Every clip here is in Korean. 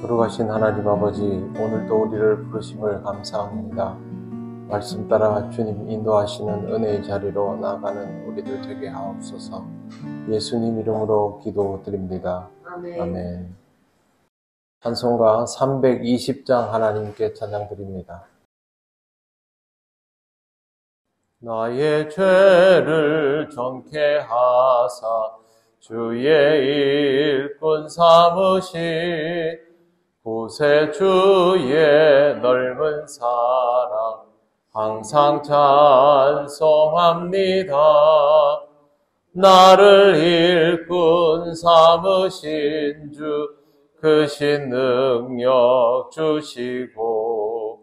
거룩하신 하나님 아버지, 오늘도 우리를 부르심을 감사합니다. 말씀 따라 주님 인도하시는 은혜의 자리로 나아가는 우리들 되게 하옵소서. 예수님 이름으로 기도드립니다. 아멘. 찬송가 320장 하나님께 찬양드립니다. 나의 죄를 정케 하사 주의 일꾼 삼으신 구세주의 넓은 사랑 항상 찬송합니다. 나를 일꾼 삼으신 주 크신 능력 주시고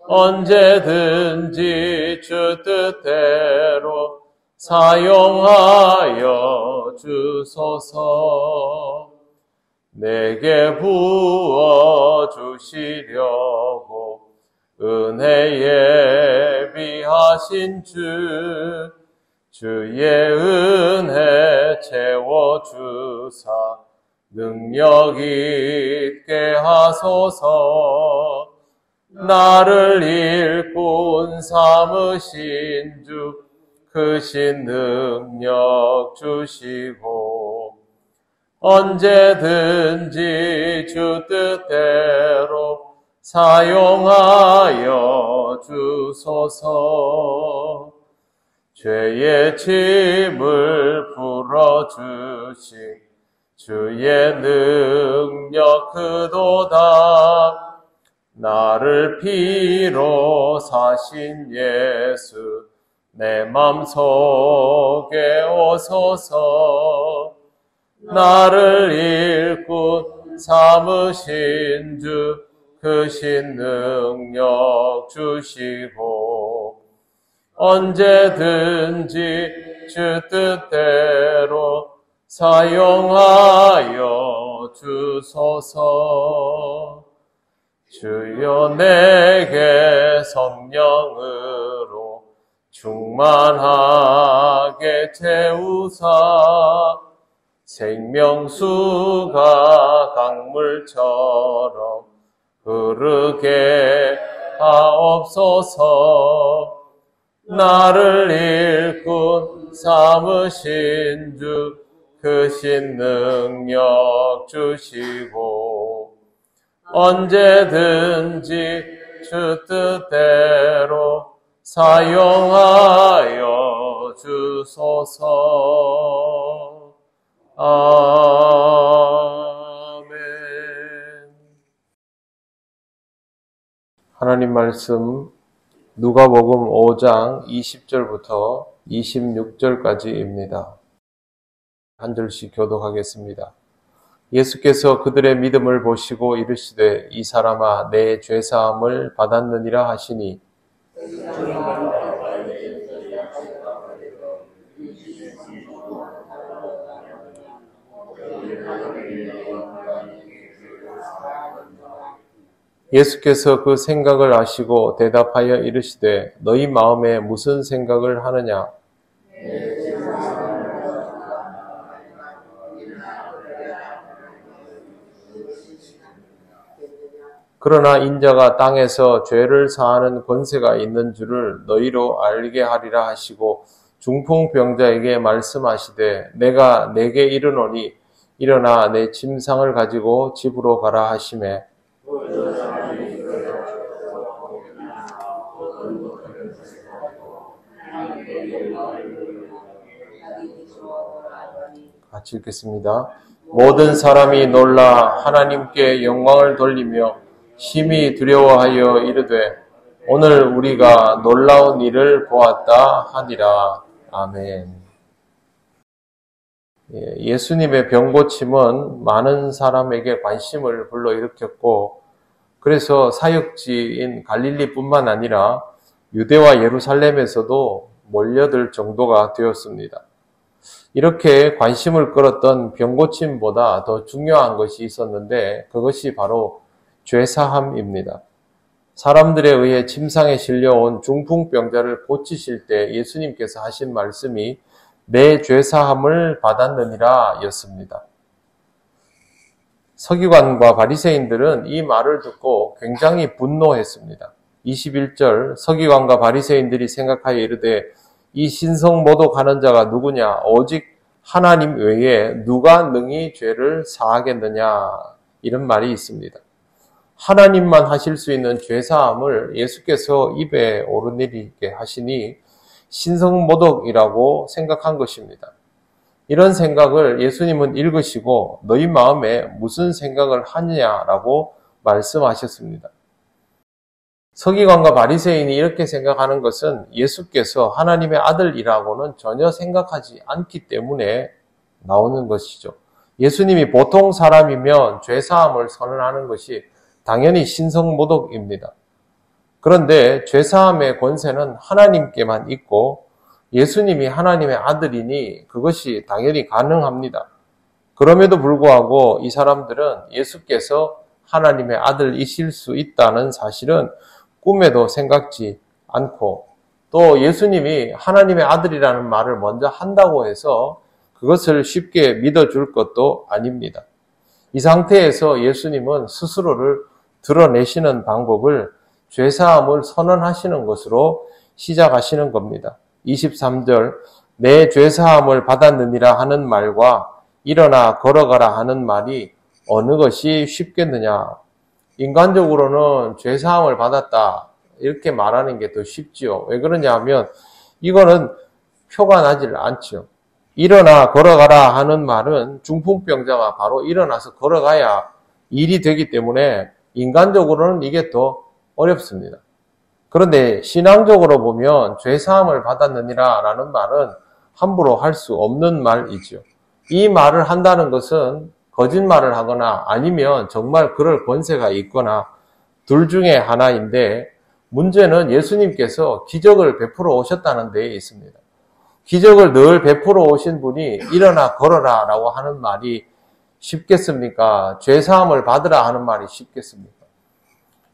언제든지 주 뜻대로 사용하여 주소서. 내게 부어주시려고 은혜 예비하신 주의 은혜 채워주사 능력 있게 하소서. 나를 일꾼 삼으신 주 크신 능력 주시고 언제든지 주 뜻대로 사용하여 주소서. 죄의 짐을 풀어주신 주의 능력 크도다. 나를 피로 사신 예수 내 맘속에 오소서. 나를 일꾼 삼으신 주 크신 능력 주시고 언제든지 주 뜻대로 사용하여 주소서. 주여 내게 성령으로 충만하게 채우사 생명수가 강물처럼 흐르게 하옵소서. 나를 일꾼 삼으신 주 크신 능력 주시고 언제든지 주 뜻대로 사용하여 주소서. 아멘. 하나님 말씀 누가복음 5장 20절부터 26절까지입니다. 한 절씩 교독하겠습니다. 예수께서 그들의 믿음을 보시고 이르시되 이 사람아 내 죄사함을 받았느니라 하시니 예수께서 그 생각을 아시고 대답하여 이르시되 너희 마음에 무슨 생각을 하느냐? 그러나 인자가 땅에서 죄를 사하는 권세가 있는 줄을 너희로 알게 하리라 하시고 중풍병자에게 말씀하시되 내가 네게 이르노니 일어나 내 침상을 가지고 집으로 가라 하시매 같이 읽겠습니다. 모든 사람이 놀라 하나님께 영광을 돌리며 심히 두려워하여 이르되 오늘 우리가 놀라운 일을 보았다 하니라. 아멘. 예수님의 병고침은 많은 사람에게 관심을 불러일으켰고 그래서 사역지인 갈릴리뿐만 아니라 유대와 예루살렘에서도 몰려들 정도가 되었습니다. 이렇게 관심을 끌었던 병고침보다 더 중요한 것이 있었는데 그것이 바로 죄사함입니다. 사람들에 의해 침상에 실려온 중풍병자를 고치실 때 예수님께서 하신 말씀이 내 죄사함을 받았느니라 였습니다. 서기관과 바리새인들은 이 말을 듣고 굉장히 분노했습니다. 21절 서기관과 바리새인들이 생각하여 이르되 이 신성모독하는 자가 누구냐? 오직 하나님 외에 누가 능히 죄를 사하겠느냐? 이런 말이 있습니다. 하나님만 하실 수 있는 죄사함을 예수께서 입에 오르내리게 하시니 신성모독이라고 생각한 것입니다. 이런 생각을 예수님은 읽으시고 너희 마음에 무슨 생각을 하느냐라고 말씀하셨습니다. 서기관과 바리새인이 이렇게 생각하는 것은 예수께서 하나님의 아들이라고는 전혀 생각하지 않기 때문에 나오는 것이죠. 예수님이 보통 사람이면 죄사함을 선언하는 것이 당연히 신성모독입니다. 그런데 죄사함의 권세는 하나님께만 있고 예수님이 하나님의 아들이니 그것이 당연히 가능합니다. 그럼에도 불구하고 이 사람들은 예수께서 하나님의 아들이실 수 있다는 사실은 꿈에도 생각지 않고 또 예수님이 하나님의 아들이라는 말을 먼저 한다고 해서 그것을 쉽게 믿어줄 것도 아닙니다. 이 상태에서 예수님은 스스로를 드러내시는 방법을 죄사함을 선언하시는 것으로 시작하시는 겁니다. 23절 내 죄사함을 받았느니라 하는 말과 일어나 걸어가라 하는 말이 어느 것이 쉽겠느냐. 인간적으로는 죄사함을 받았다 이렇게 말하는 게 더 쉽지요. 왜 그러냐 하면 이거는 표가 나질 않죠. 일어나 걸어가라 하는 말은 중풍병자가 바로 일어나서 걸어가야 일이 되기 때문에 인간적으로는 이게 더 어렵습니다. 그런데 신앙적으로 보면 죄사함을 받았느니라 라는 말은 함부로 할 수 없는 말이죠. 이 말을 한다는 것은 거짓말을 하거나 아니면 정말 그럴 권세가 있거나 둘 중에 하나인데 문제는 예수님께서 기적을 베풀어 오셨다는 데에 있습니다. 기적을 늘 베풀어 오신 분이 일어나 걸어라 라고 하는 말이 쉽겠습니까? 죄사함을 받으라 하는 말이 쉽겠습니까?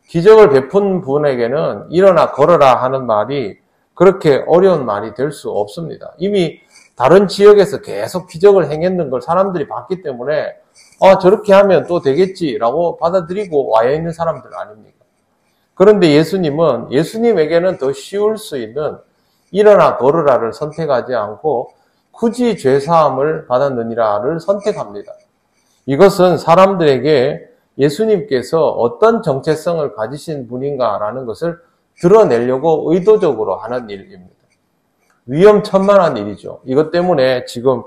기적을 베푼 분에게는 일어나 걸어라 하는 말이 그렇게 어려운 말이 될 수 없습니다. 이미 다른 지역에서 계속 기적을 행했는 걸 사람들이 봤기 때문에 저렇게 하면 또 되겠지라고 받아들이고 와 있는 사람들 아닙니까? 그런데 예수님은 예수님에게는 더 쉬울 수 있는 일어나 걸으라를 선택하지 않고 굳이 죄사함을 받았느니라를 선택합니다. 이것은 사람들에게 예수님께서 어떤 정체성을 가지신 분인가라는 것을 드러내려고 의도적으로 하는 일입니다. 위험천만한 일이죠. 이것 때문에 지금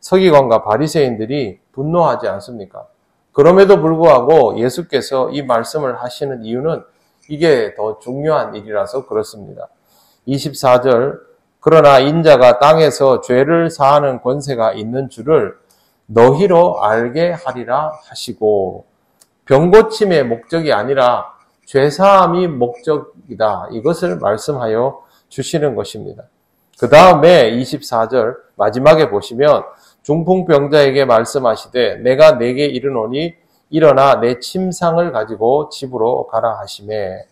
서기관과 바리새인들이 분노하지 않습니까? 그럼에도 불구하고 예수께서 이 말씀을 하시는 이유는 이게 더 중요한 일이라서 그렇습니다. 24절 그러나 인자가 땅에서 죄를 사하는 권세가 있는 줄을 너희로 알게 하리라 하시고 병고침의 목적이 아니라 죄사함이 목적이다. 이것을 말씀하여 주시는 것입니다. 그 다음에 24절 마지막에 보시면 중풍병자에게 말씀하시되 내가 네게 이르노니 일어나 내 침상을 가지고 집으로 가라 하시매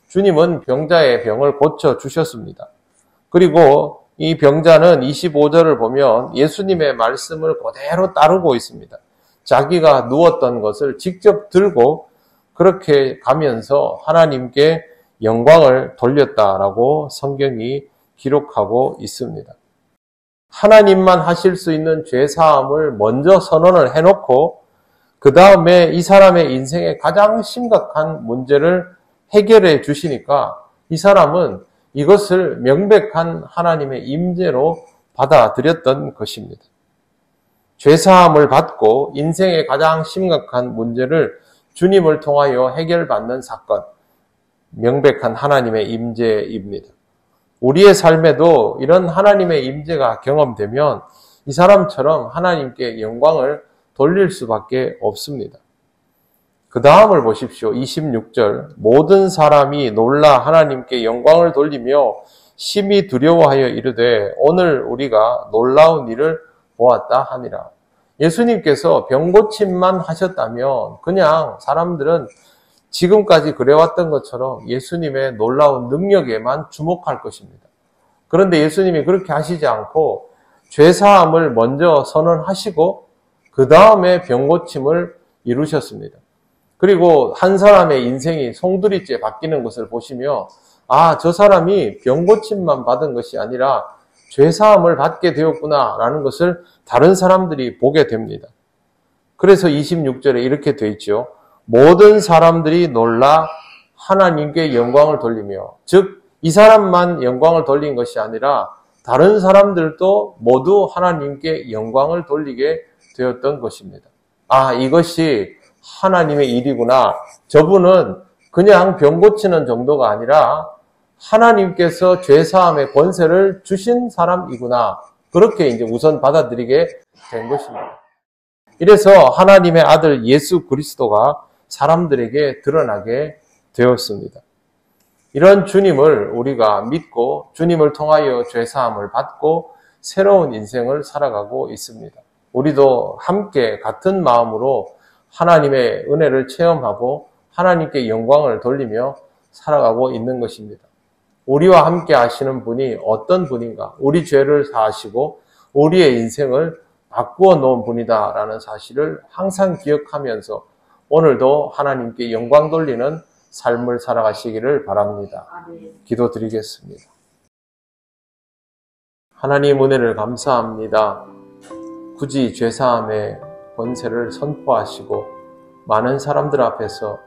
주님은 병자의 병을 고쳐 주셨습니다. 그리고 이 병자는 25절을 보면 예수님의 말씀을 그대로 따르고 있습니다. 자기가 누웠던 것을 직접 들고 그렇게 가면서 하나님께 영광을 돌렸다라고 성경이 기록하고 있습니다. 하나님만 하실 수 있는 죄사함을 먼저 선언을 해놓고 그 다음에 이 사람의 인생의 가장 심각한 문제를 해결해 주시니까 이 사람은 이것을 명백한 하나님의 임재로 받아들였던 것입니다. 죄사함을 받고 인생의 가장 심각한 문제를 주님을 통하여 해결받는 사건, 명백한 하나님의 임재입니다. 우리의 삶에도 이런 하나님의 임재가 경험되면 이 사람처럼 하나님께 영광을 돌릴 수밖에 없습니다. 그 다음을 보십시오. 26절 모든 사람이 놀라 하나님께 영광을 돌리며 심히 두려워하여 이르되 오늘 우리가 놀라운 일을 보았다 하니라. 예수님께서 병고침만 하셨다면 그냥 사람들은 지금까지 그래왔던 것처럼 예수님의 놀라운 능력에만 주목할 것입니다. 그런데 예수님이 그렇게 하시지 않고 죄사함을 먼저 선언하시고 그 다음에 병고침을 이루셨습니다. 그리고 한 사람의 인생이 송두리째 바뀌는 것을 보시며 저 사람이 병고침만 받은 것이 아니라 죄사함을 받게 되었구나 라는 것을 다른 사람들이 보게 됩니다. 그래서 26절에 이렇게 되어 있죠. 모든 사람들이 놀라 하나님께 영광을 돌리며, 즉 이 사람만 영광을 돌린 것이 아니라 다른 사람들도 모두 하나님께 영광을 돌리게 되었던 것입니다. 이것이 하나님의 일이구나. 저분은 그냥 병 고치는 정도가 아니라 하나님께서 죄사함의 권세를 주신 사람이구나. 그렇게 이제 우선 받아들이게 된 것입니다. 이래서 하나님의 아들 예수 그리스도가 사람들에게 드러나게 되었습니다. 이런 주님을 우리가 믿고 주님을 통하여 죄사함을 받고 새로운 인생을 살아가고 있습니다. 우리도 함께 같은 마음으로 하나님의 은혜를 체험하고 하나님께 영광을 돌리며 살아가고 있는 것입니다. 우리와 함께 하시는 분이 어떤 분인가? 우리 죄를 사하시고 우리의 인생을 바꾸어 놓은 분이다라는 사실을 항상 기억하면서 오늘도 하나님께 영광 돌리는 삶을 살아가시기를 바랍니다. 기도드리겠습니다. 하나님 은혜를 감사합니다. 굳이 죄사함의 권세를 선포하시고 많은 사람들 앞에서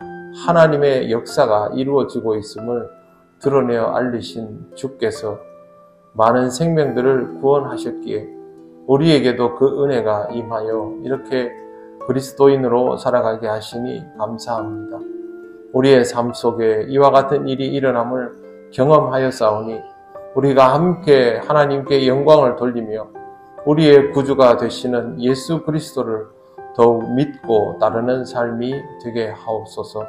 하나님의 역사가 이루어지고 있음을 드러내어 알리신 주께서 많은 생명들을 구원하셨기에 우리에게도 그 은혜가 임하여 이렇게 그리스도인으로 살아가게 하시니 감사합니다. 우리의 삶 속에 이와 같은 일이 일어남을 경험하였사오니 우리가 함께 하나님께 영광을 돌리며 우리의 구주가 되시는 예수 그리스도를 더욱 믿고 따르는 삶이 되게 하옵소서.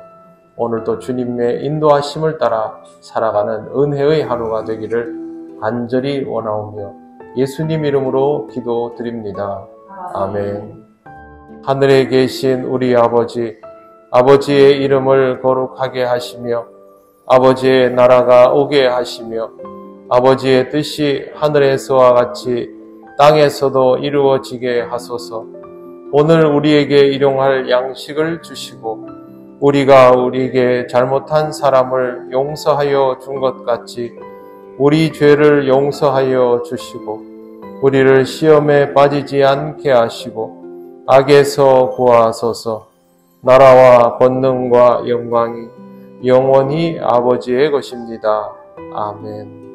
오늘도 주님의 인도하심을 따라 살아가는 은혜의 하루가 되기를 간절히 원하오며 예수님 이름으로 기도드립니다. 아멘. 하늘에 계신 우리 아버지의 이름을 거룩하게 하시며 아버지의 나라가 오게 하시며 아버지의 뜻이 하늘에서와 같이 땅에서도 이루어지게 하소서. 오늘 우리에게 일용할 양식을 주시고 우리가 우리에게 잘못한 사람을 용서하여 준 것 같이 우리 죄를 용서하여 주시고 우리를 시험에 빠지지 않게 하시고 악에서 구하소서. 나라와 권능과 영광이 영원히 아버지의 것입니다. 아멘.